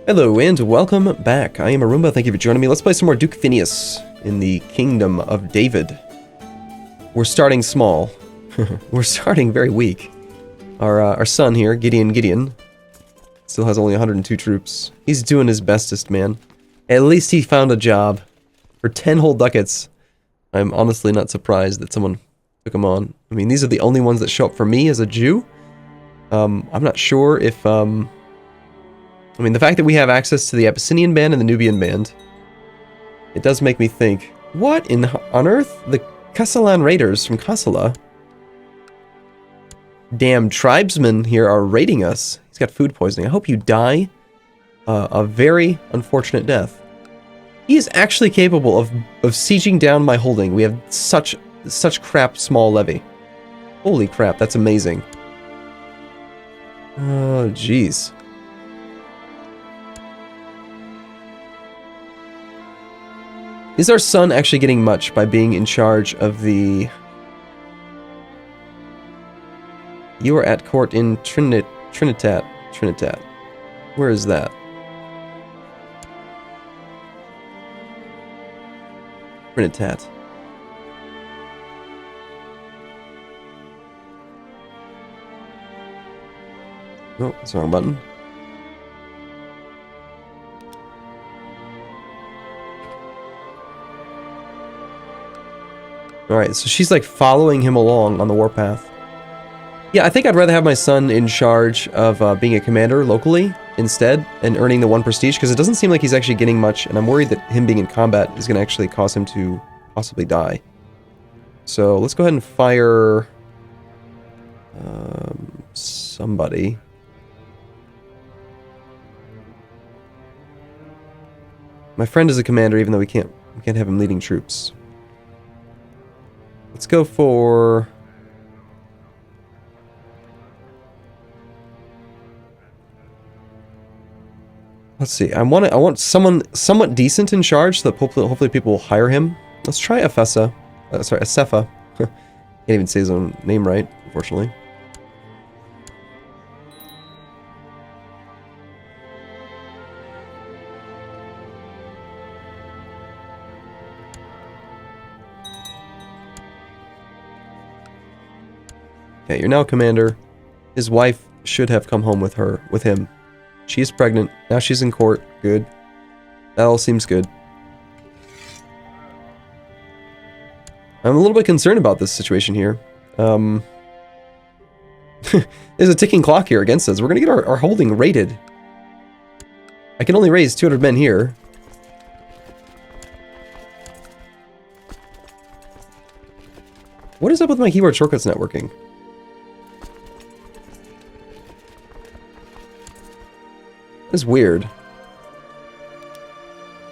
Hello and welcome back. I am Arumba. Thank you for joining me. Let's play some more Duke Phineas in the Kingdom of David. We're starting small. We're starting very weak. Our son here, Gideon, still has only 102 troops. He's doing his bestest, man. At least he found a job. For 10 whole ducats, I'm honestly not surprised that someone took him on. I mean, these are the only ones that show up for me as a Jew. I'm not sure if, I mean, the fact that we have access to the Abyssinian band and the Nubian band, it does make me think, what on earth? The Kasalan raiders from Kasala? Damn tribesmen here are raiding us. He's got food poisoning. I hope you die a very unfortunate death. He is actually capable of sieging down my holding. We have such crap small levy. Holy crap, that's amazing. Oh, jeez. Is our son actually getting much by being in charge of the... You are at court in Trinitat. Where is that? Trinitat. Oh, that's the wrong button. Alright, so she's like following him along on the warpath. Yeah, I think I'd rather have my son in charge of being a commander locally instead and earning the 1 prestige, because it doesn't seem like he's actually getting much, and I'm worried that him being in combat is going to actually cause him to possibly die. So let's go ahead and fire somebody. My friend is a commander, even though we can't have him leading troops. Let's go for... Let's see. I want someone somewhat decent in charge, so that hopefully people will hire him. Let's try Asefa. Can't even say his own name right, unfortunately. Okay, you're now commander. His wife should have come home with him. She is pregnant. Now she's in court. Good. That all seems good. I'm a little bit concerned about this situation here. There's a ticking clock here against us. We're going to get our holding raided. I can only raise 200 men here. What is up with my keyboard shortcuts not working? That's weird.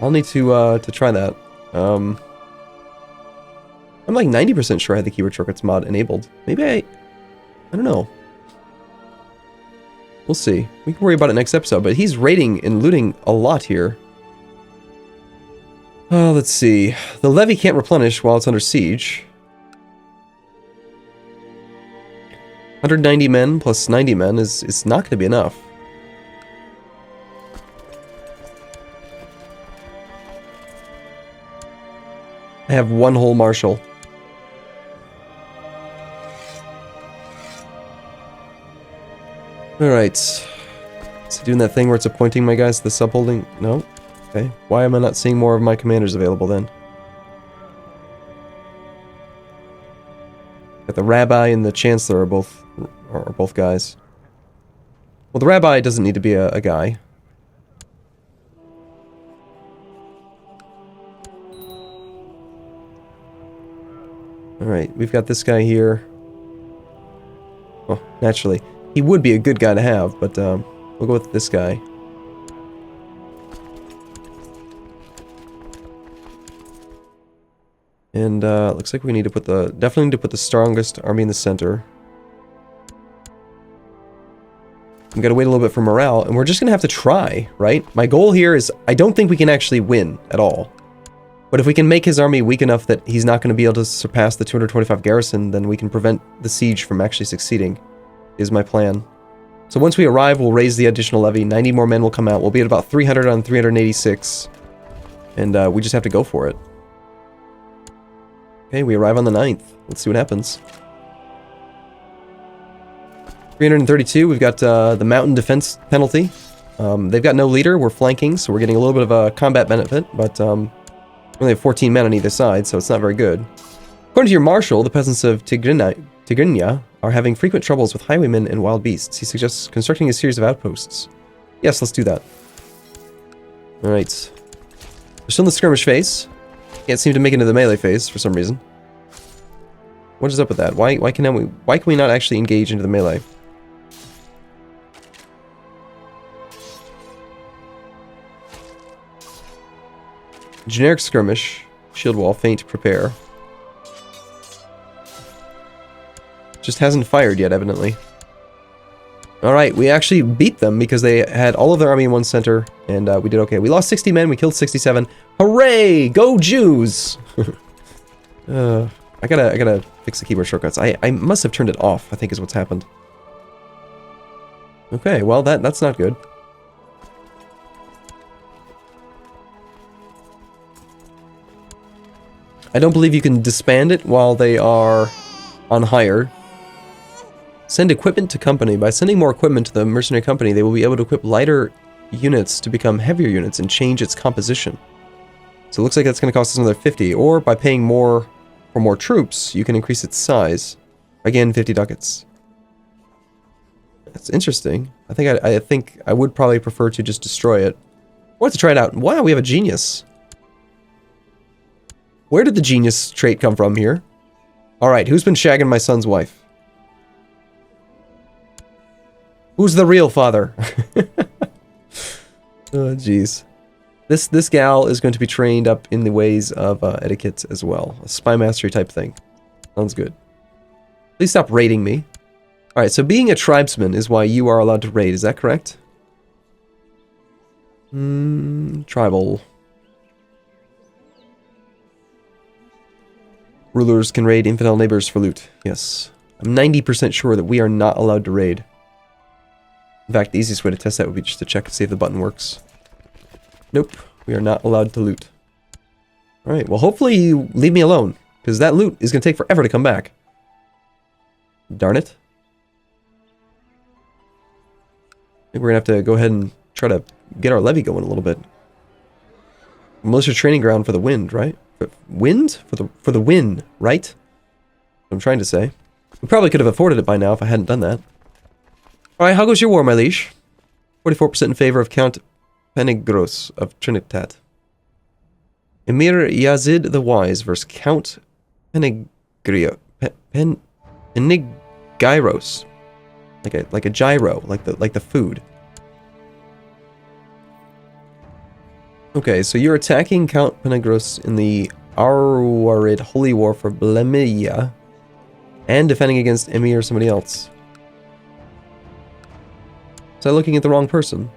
I'll need to try that. I'm like 90% sure I had the keyboard shortcuts mod enabled. Maybe I don't know. We'll see. We can worry about it next episode, but he's raiding and looting a lot here. Oh, let's see. The levy can't replenish while it's under siege. 190 men plus 90 men is not going to be enough. I have 1 whole marshal. Alright. Is it doing that thing where it's appointing my guys to the subholding? No? Okay. Why am I not seeing more of my commanders available then? Got the rabbi and the chancellor are both guys. Well, the rabbi doesn't need to be a guy. Alright, we've got this guy here. Well, naturally, he would be a good guy to have, but we'll go with this guy. And looks like we need to definitely need to put the strongest army in the center. We gotta wait a little bit for morale, and we're just gonna have to try, right? My goal here is, I don't think we can actually win at all. But if we can make his army weak enough that he's not going to be able to surpass the 225 garrison, then we can prevent the siege from actually succeeding, is my plan. So once we arrive, we'll raise the additional levy. 90 more men will come out. We'll be at about 300 on 386. And we just have to go for it. Okay, we arrive on the 9th. Let's see what happens. 332, we've got the mountain defense penalty. They've got no leader. We're flanking, so we're getting a little bit of a combat benefit. But we only have 14 men on either side, so it's not very good. According to your marshal, the peasants of Tigrinya are having frequent troubles with highwaymen and wild beasts. He suggests constructing a series of outposts. Yes, let's do that. Alright. We're still in the skirmish phase. Can't seem to make it into the melee phase for some reason. What is up with that? Why can we not actually engage into the melee? Generic skirmish. Shield wall, feint, prepare. Just hasn't fired yet, evidently. Alright, we actually beat them because they had all of their army in one center, and we did okay. We lost 60 men, we killed 67. Hooray! Go Jews! I gotta fix the keyboard shortcuts. I must have turned it off, I think is what's happened. Okay, well, that's not good. I don't believe you can disband it while they are on hire. Send equipment to company. By sending more equipment to the mercenary company, they will be able to equip lighter units to become heavier units and change its composition. So it looks like that's going to cost us another 50. Or by paying more for more troops, you can increase its size. Again, 50 ducats. That's interesting. I think I would probably prefer to just destroy it. I want to try it out. Wow, we have a genius. Where did the genius trait come from here? Alright, who's been shagging my son's wife? Who's the real father? Oh, jeez. This gal is going to be trained up in the ways of etiquette as well. A spy mastery type thing. Sounds good. Please stop raiding me. Alright, so being a tribesman is why you are allowed to raid, is that correct? Tribal. Rulers can raid infidel neighbors for loot. Yes. I'm 90% sure that we are not allowed to raid. In fact, the easiest way to test that would be just to check and see if the button works. Nope. We are not allowed to loot. Alright, well hopefully you leave me alone. Because that loot is going to take forever to come back. Darn it. I think we're going to have to go ahead and try to get our levy going a little bit. Militia training ground for the wind, right? Wind? For the win, right? What I'm trying to say. We probably could have afforded it by now if I hadn't done that. Alright, how goes your war, my liege? 44% in favor of Count Penegros of Trinitat. Emir Yazid the Wise versus Count Penegros. Like a gyro, like the food. Okay, so you're attacking Count Penegros in the Arwarid Holy War for Blemia and defending against Emir or somebody else. Was I looking at the wrong person?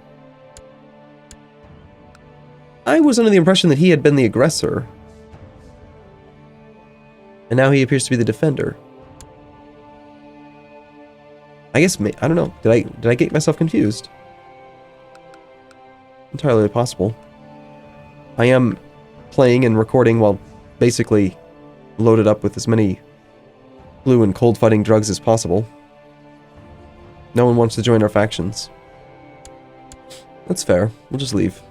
I was under the impression that he had been the aggressor. And now he appears to be the defender. I guess, I don't know. Did I get myself confused? Entirely possible. I am playing and recording while basically loaded up with as many flu and cold fighting drugs as possible. No one wants to join our factions. That's fair. We'll just leave.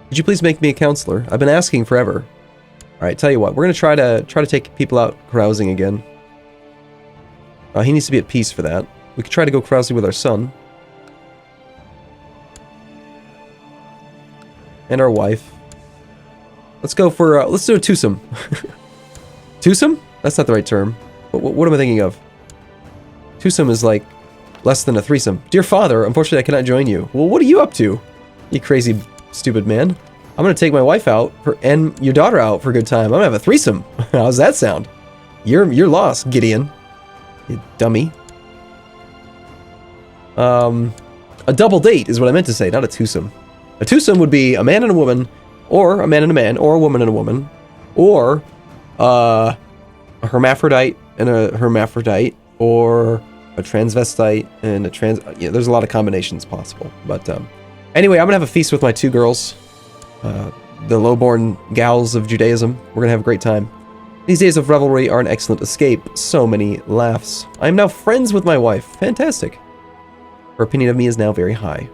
Could you please make me a counselor? I've been asking forever. Alright, tell you what. We're going to try to take people out carousing again. He needs to be at peace for that. We could try to go carousing with our son. And our wife. Let's go for, let's do a twosome. Twosome? That's not the right term. What am I thinking of? Twosome is like less than a threesome. Dear father, unfortunately I cannot join you. Well, what are you up to? You crazy, stupid man. I'm gonna take my wife out and your daughter out for a good time. I'm gonna have a threesome. How's that sound? You're lost, Gideon. You dummy. A double date is what I meant to say, not a twosome. A twosome would be a man and a woman, or a man and a man, or a woman and a woman, or a hermaphrodite and a hermaphrodite, or a transvestite, and a yeah, there's a lot of combinations possible. But anyway, I'm gonna have a feast with my two girls, the lowborn gals of Judaism. We're gonna have a great time. These days of revelry are an excellent escape. So many laughs. I am now friends with my wife. Fantastic. Her opinion of me is now very high.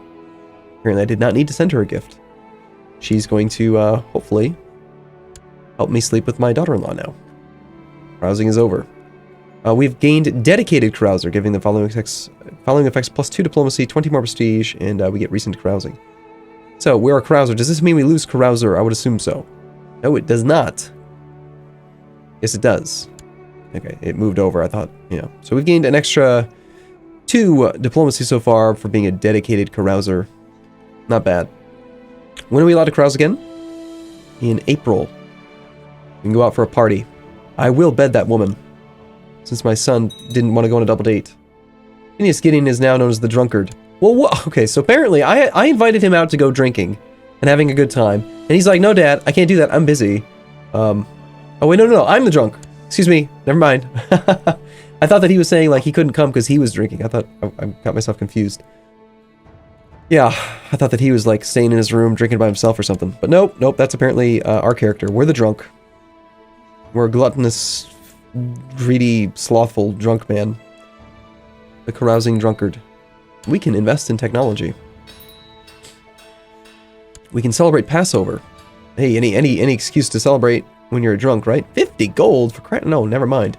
Apparently, I did not need to send her a gift. She's going to, hopefully, help me sleep with my daughter-in-law now. Carousing is over. We've gained dedicated carouser, giving the following effects +2 diplomacy, 20 more prestige, and we get recent carousing. So, we're a carouser. Does this mean we lose carouser? I would assume so. No, it does not. Yes, it does. Okay, it moved over, I thought, you know. So we've gained an extra 2 diplomacy so far for being a dedicated carouser. Not bad. When are we allowed to carouse again? In April. We can go out for a party. I will bed that woman, since my son didn't want to go on a double date. Phineas Gideon is now known as the drunkard. Well, okay, so apparently I invited him out to go drinking and having a good time, and he's like, no, Dad, I can't do that, I'm busy. Oh, wait, no, I'm the drunk. Excuse me, never mind. I thought that he was saying, like, he couldn't come because he was drinking. I thought, I got myself confused. Yeah, I thought that he was, like, staying in his room, drinking by himself or something. But nope, that's apparently our character. We're the drunk. We're a gluttonous, greedy, slothful, drunk man. The carousing drunkard. We can invest in technology. We can celebrate Passover. Hey, any excuse to celebrate when you're drunk, right? 50 gold for crying. No, never mind.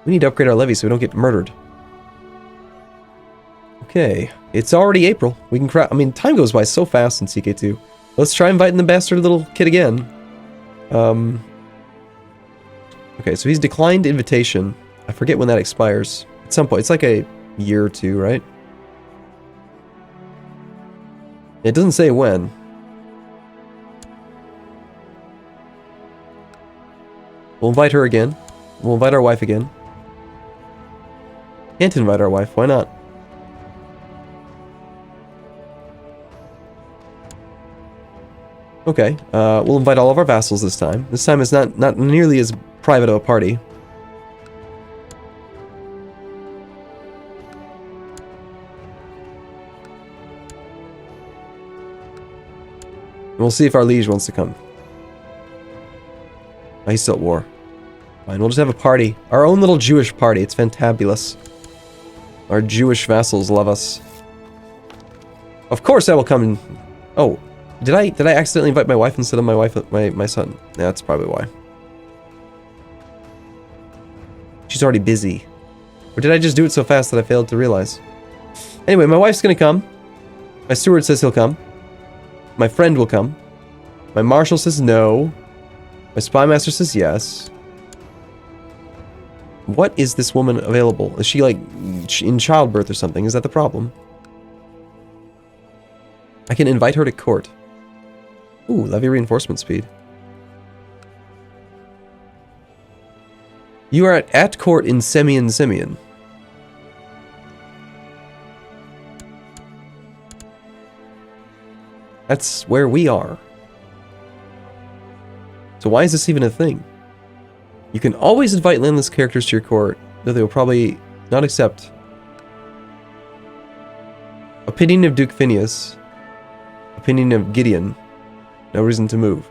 We need to upgrade our levy so we don't get murdered. Okay, it's already April. We can I mean, time goes by so fast in CK2. Let's try inviting the bastard little kid again. Okay, so he's declined invitation. I forget when that expires. At some point. It's like a year or two, right? It doesn't say when. We'll invite her again. We'll invite our wife again. Can't invite our wife. Why not? Okay. We'll invite all of our vassals this time. This time it's not nearly as private of a party. We'll see if our liege wants to come. Oh, he's still at war. Fine, we'll just have a party. Our own little Jewish party. It's fantabulous. Our Jewish vassals love us. Of course I will come and... Oh, did I accidentally invite my wife instead of my son? Yeah, that's probably why. She's already busy. Or did I just do it so fast that I failed to realize? Anyway, my wife's gonna come. My steward says he'll come. My friend will come. My marshal says no. My spy master says yes. What is this woman available? Is she, like, in childbirth or something? Is that the problem? I can invite her to court. Ooh, levy reinforcement speed. You are at court in Simeon. That's where we are. So why is this even a thing? You can always invite landless characters to your court, though they will probably not accept. Opinion of Duke Phineas. Opinion of Gideon. No reason to move.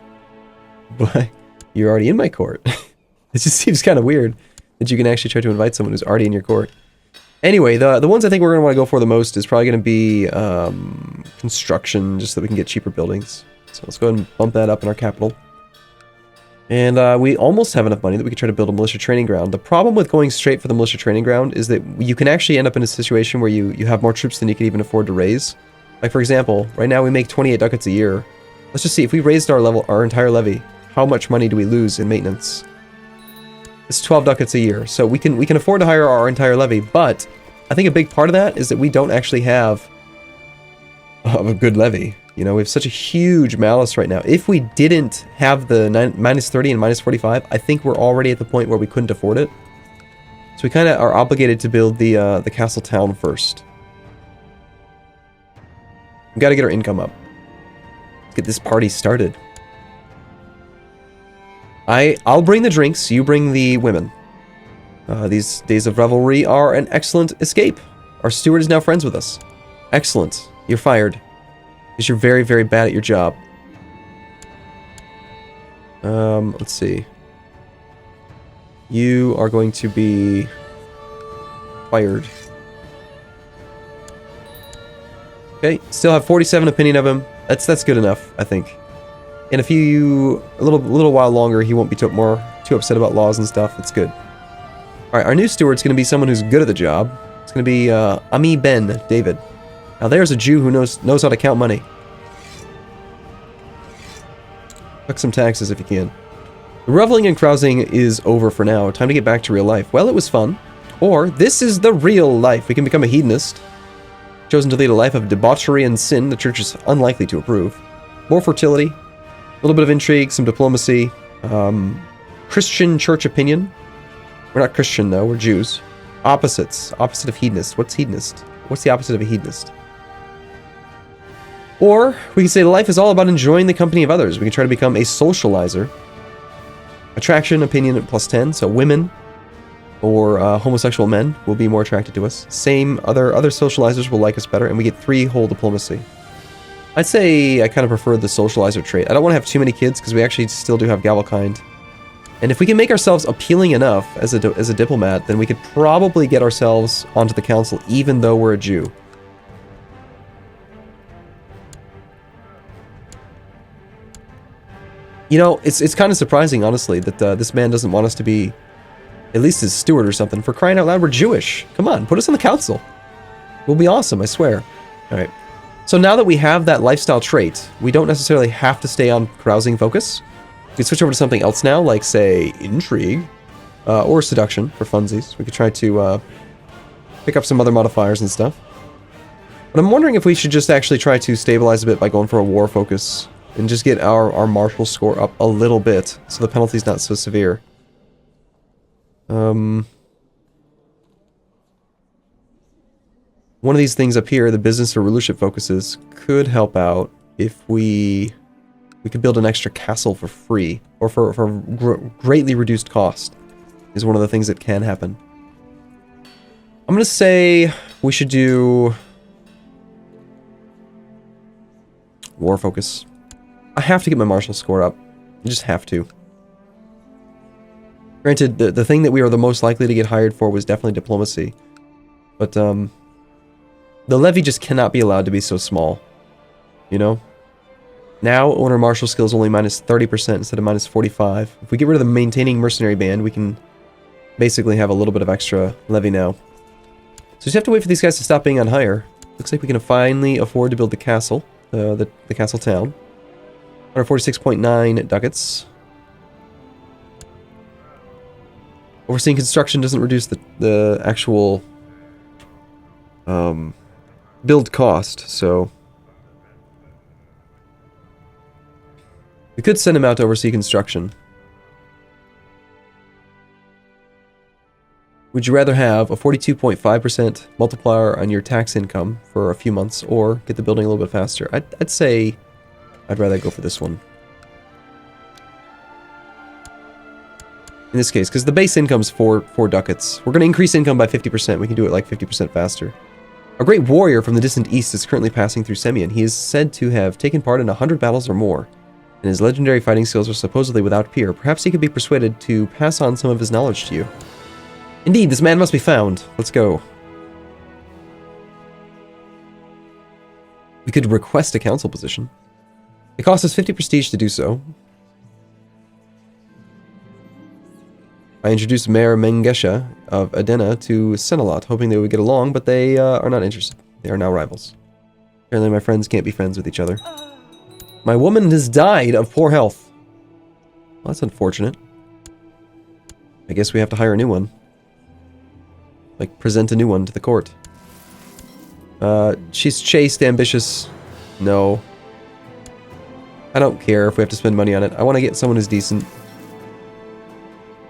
But you're already in my court. It just seems kind of weird that you can actually try to invite someone who's already in your court. Anyway, the ones I think we're going to want to go for the most is probably going to be construction, just so that we can get cheaper buildings. So let's go ahead and bump that up in our capital. And we almost have enough money that we can try to build a militia training ground. The problem with going straight for the militia training ground is that you can actually end up in a situation where you have more troops than you can even afford to raise. Like, for example, right now we make 28 ducats a year. Let's just see, if we raised our entire levy, how much money do we lose in maintenance? It's 12 ducats a year, so we can afford to hire our entire levy, but I think a big part of that is that we don't actually have a good levy. You know, we have such a huge malus right now. If we didn't have the minus 30 and minus 45, I think we're already at the point where we couldn't afford it. So we kind of are obligated to build the castle town first. We got to get our income up. Let's get this party started. I'll bring the drinks, you bring the women. These days of revelry are an excellent escape. Our steward is now friends with us. Excellent. You're fired. Because you're very, very bad at your job. Let's see. You are going to be fired. Okay, still have 47 opinion of him. That's good enough, I think. In a little while longer, he won't be too upset about laws and stuff. It's good. All right, our new steward's going to be someone who's good at the job. It's going to be Ami Ben David. Now there's a Jew who knows how to count money. Fuck some taxes if you can. The reveling and carousing is over for now. Time to get back to real life. Well, it was fun. Or, this is the real life. We can become a hedonist. Chosen to lead a life of debauchery and sin, the church is unlikely to approve. More fertility. A little bit of intrigue, some diplomacy. Christian church opinion. We're not Christian, though. We're Jews. Opposites. Opposite of hedonist. What's hedonist? What's the opposite of a hedonist? Or, we can say life is all about enjoying the company of others. We can try to become a socializer. Attraction, opinion, +10. So women or homosexual men will be more attracted to us. Same, other socializers will like us better, and we get 3 whole diplomacy. I'd say I kind of prefer the socializer trait. I don't want to have too many kids, because we actually still do have Gavelkind. And if we can make ourselves appealing enough as a diplomat, then we could probably get ourselves onto the council, even though we're a Jew. You know, it's kind of surprising, honestly, that this man doesn't want us to be at least his steward or something. For crying out loud, we're Jewish. Come on, put us on the council. We'll be awesome, I swear. Alright. So now that we have that lifestyle trait, we don't necessarily have to stay on carousing focus. We can switch over to something else now, like, say, intrigue. Or seduction, for funsies. We could try to pick up some other modifiers and stuff. But I'm wondering if we should just actually try to stabilize a bit by going for a war focus. And just get our martial score up a little bit, so the penalty's not so severe. One of these things up here, the business or rulership focuses, could help out if we could build an extra castle for free, or for greatly reduced cost, is one of the things that can happen. I'm gonna say we should do war focus. I have to get my martial score up. I just have to. Granted, the thing that we are the most likely to get hired for was definitely diplomacy. But, the levy just cannot be allowed to be so small. You know? Now, owner martial skill is only minus 30% instead of minus 45. If we get rid of the maintaining mercenary band, we can basically have a little bit of extra levy now. So just have to wait for these guys to stop being on hire. Looks like we can finally afford to build the castle. The castle town. 146.9 ducats. Overseeing construction doesn't reduce the actual build cost, so we could send him out to oversee construction. Would you rather have a 42.5% multiplier on your tax income for a few months, or get the building a little bit faster? I'd say I'd rather go for this one. In this case, because the base income's 4 ducats. We're going to increase income by 50%. We can do it like 50% faster. A great warrior from the distant east is currently passing through Semyon. He is said to have taken part in 100 battles or more, and his legendary fighting skills are supposedly without peer. Perhaps he could be persuaded to pass on some of his knowledge to you. Indeed, this man must be found. Let's go. We could request a council position. It costs us 50 prestige to do so. I introduced Mayor Mengesha of Adena to Senelot, hoping they would get along, but they are not interested. They are now rivals. Apparently my friends can't be friends with each other. My woman has died of poor health. Well, that's unfortunate. I guess we have to hire a new one. Like, present a new one to the court. She's chaste, ambitious. No. I don't care if we have to spend money on it. I want to get someone who's decent.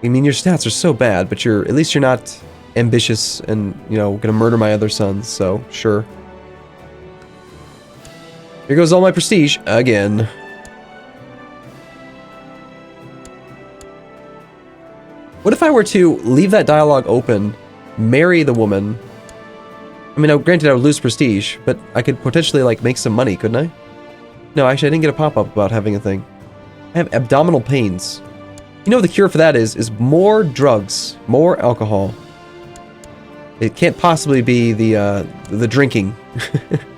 I mean, your stats are so bad, but at least you're not ambitious and, you know, gonna murder my other sons, so, sure. Here goes all my prestige, again. What if I were to leave that dialogue open, marry the woman? I mean, granted, I would lose prestige, but I could potentially, like, make some money, couldn't I? No, actually, I didn't get a pop-up about having a thing. I have abdominal pains. You know what the cure for that is more drugs, more alcohol. It can't possibly be the drinking.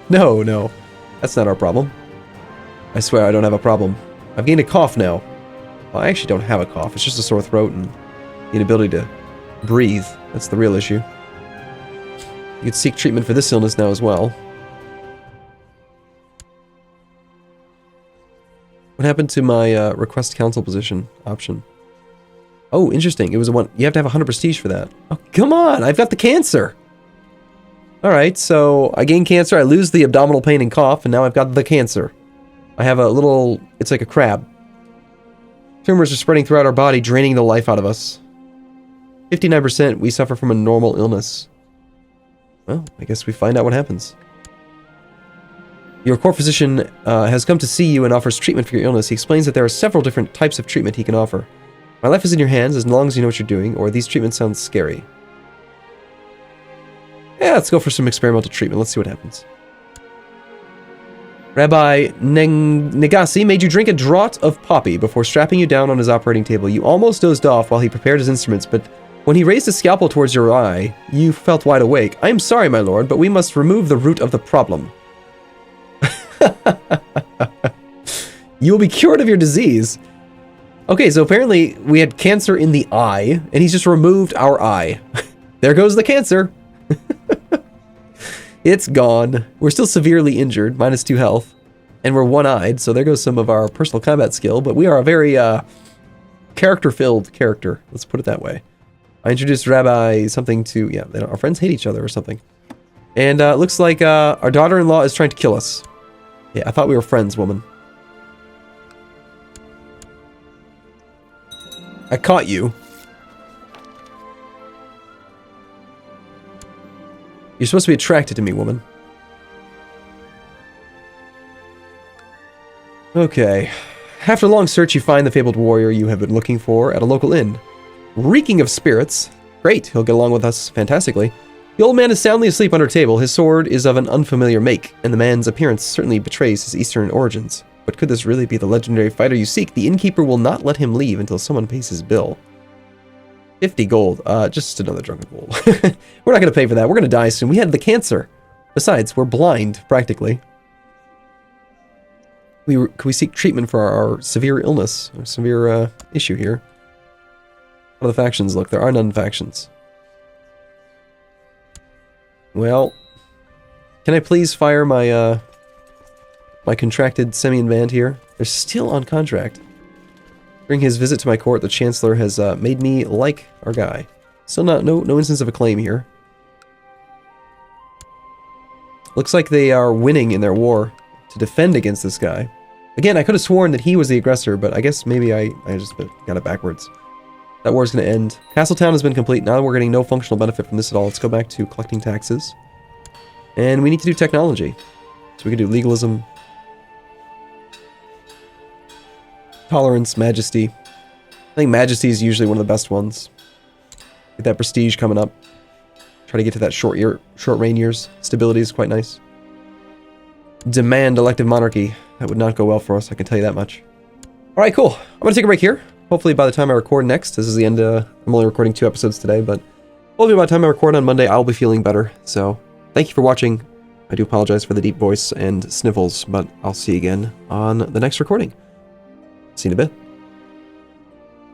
No, that's not our problem. I swear I don't have a problem. I've gained a cough now. Well, I actually don't have a cough. It's just a sore throat and the inability to breathe. That's the real issue. You can seek treatment for this illness now as well. What happened to my request counsel position option? Oh, interesting. It was a one. You have to have 100 prestige for that. Oh, come on. I've got the cancer. All right, so I gain cancer. I lose the abdominal pain and cough, and now I've got the cancer. I have a little... It's like a crab. Tumors are spreading throughout our body, draining the life out of us. 59% we suffer from a normal illness. Well, I guess we find out what happens. Your court physician has come to see you and offers treatment for your illness. He explains that there are several different types of treatment he can offer. My life is in your hands as long as you know what you're doing, or these treatments sound scary. Yeah, let's go for some experimental treatment. Let's see what happens. Rabbi Negasi made you drink a draught of poppy before strapping you down on his operating table. You almost dozed off while he prepared his instruments, but when he raised his scalpel towards your eye, you felt wide awake. I am sorry, my lord, but we must remove the root of the problem. You will be cured of your disease. Okay, so apparently we had cancer in the eye, and he's just removed our eye. There goes the cancer. It's gone. We're still severely injured, -2 health, and we're one-eyed, so there goes some of our personal combat skill, but we are a very character-filled character. Let's put it that way. I introduced Rabbi something to... Yeah, our friends hate each other or something. And it looks like our daughter-in-law is trying to kill us. Yeah, I thought we were friends, woman. I caught you. You're supposed to be attracted to me, woman. Okay. After a long search, you find the fabled warrior you have been looking for at a local inn. Reeking of spirits. Great, he'll get along with us fantastically. The old man is soundly asleep under a table. His sword is of an unfamiliar make, and the man's appearance certainly betrays his eastern origins. But could this really be the legendary fighter you seek? The innkeeper will not let him leave until someone pays his bill. 50 gold. Just another drunken fool. We're not going to pay for that. We're going to die soon. We had the cancer. Besides, we're blind, practically. Can we seek treatment for our severe illness? Our severe issue here. How do the factions look? There are none factions. Well, can I please fire my my contracted Semian band here? They're still on contract. During his visit to my court, the Chancellor has made me like our guy. Still no instance of a claim here. Looks like they are winning in their war to defend against this guy. Again, I could have sworn that he was the aggressor, but I guess maybe I just got it backwards. That war's going to end. Castletown has been complete. Now we're getting no functional benefit from this at all. Let's go back to collecting taxes. And we need to do technology. So we can do legalism, tolerance, majesty. I think majesty is usually one of the best ones. Get that prestige coming up. Try to get to that short reign years. Stability is quite nice. Demand elective monarchy. That would not go well for us, I can tell you that much. Alright, cool. I'm going to take a break here. Hopefully by the time I record next, this is the end, I'm only recording 2 episodes today, but hopefully by the time I record on Monday, I'll be feeling better. So, thank you for watching. I do apologize for the deep voice and sniffles, but I'll see you again on the next recording. See you in a bit.